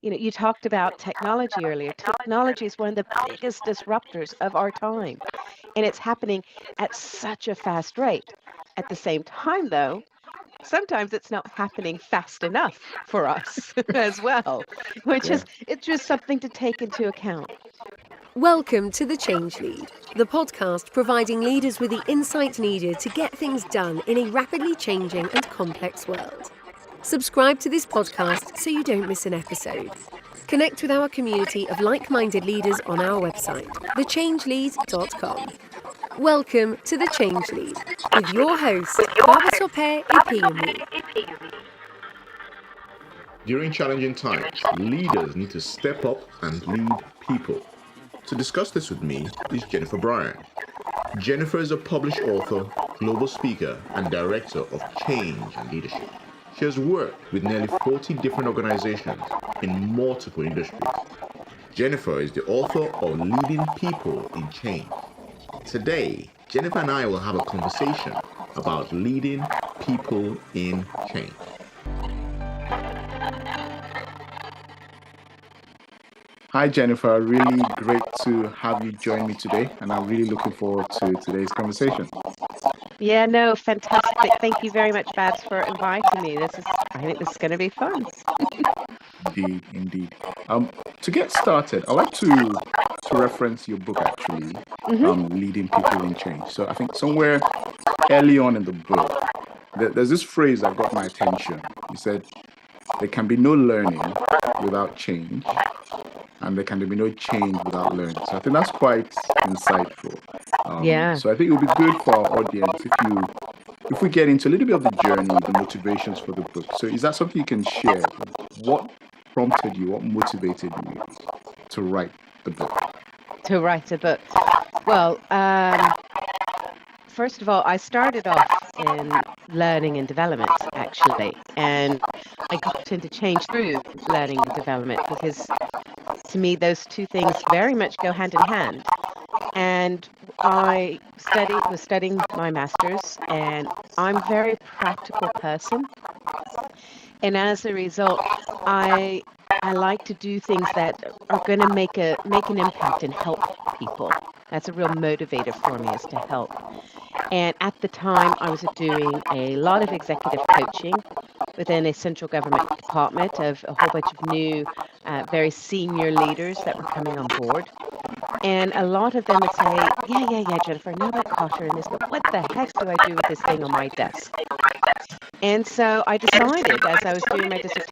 You talked about technology earlier. Technology is one of the biggest disruptors of our time, and it's happening at such a fast rate. At the same time, though, sometimes it's not happening fast enough for us as well, which Yeah. is it's just something to take into account. Welcome to The Change Lead, the podcast providing leaders with the insight needed to get things done in a rapidly changing and complex world. Subscribe to this podcast so you don't miss an episode. Connect with our community of like-minded leaders on our website, thechangelead.com. Welcome to The Change Lead with your host, Babasope Ipiyumi. During challenging times, leaders need to step up and lead people. To discuss this with me is Jennifer Bryan. Jennifer is a published author, global speaker, and director of change and leadership. She has worked with nearly 40 different organizations in multiple industries. Jennifer is the author of Leading People in Change. Today, Jennifer and I will have a conversation about leading people in change. Hi, Jennifer. Really great to have you join me today, and I'm really looking forward to today's conversation. Yeah, no, fantastic. Thank you very much, Babs, for inviting me. I think this is going to be fun. Indeed. To get started, I'd like to reference your book, actually, Leading People in Change. So I think somewhere early on in the book, there's this phrase that got my attention. You said, there can be no learning without change, and there can be no change without learning. So I think that's quite insightful. Yeah. So I think it would be good for our audience if we get into a little bit of the journey, the motivations for the book. So is that something you can share? What prompted you, what motivated you to write the book? To write a book. Well, first of all, I started off in learning and development, actually, and I got into change through learning and development because to me, those two things very much go hand in hand. And I was studying my master's, and I'm a very practical person. And as a result, I like to do things that are going to make an impact and help people. That's a real motivator for me, is to help. And at the time, I was doing a lot of executive coaching within a central government department of a whole bunch of new, very senior leaders that were coming on board. And a lot of them would say, yeah, Jennifer, I know about Kotter and this, but what the heck do I do with this thing on my desk? And so I decided, as I was doing my dissertation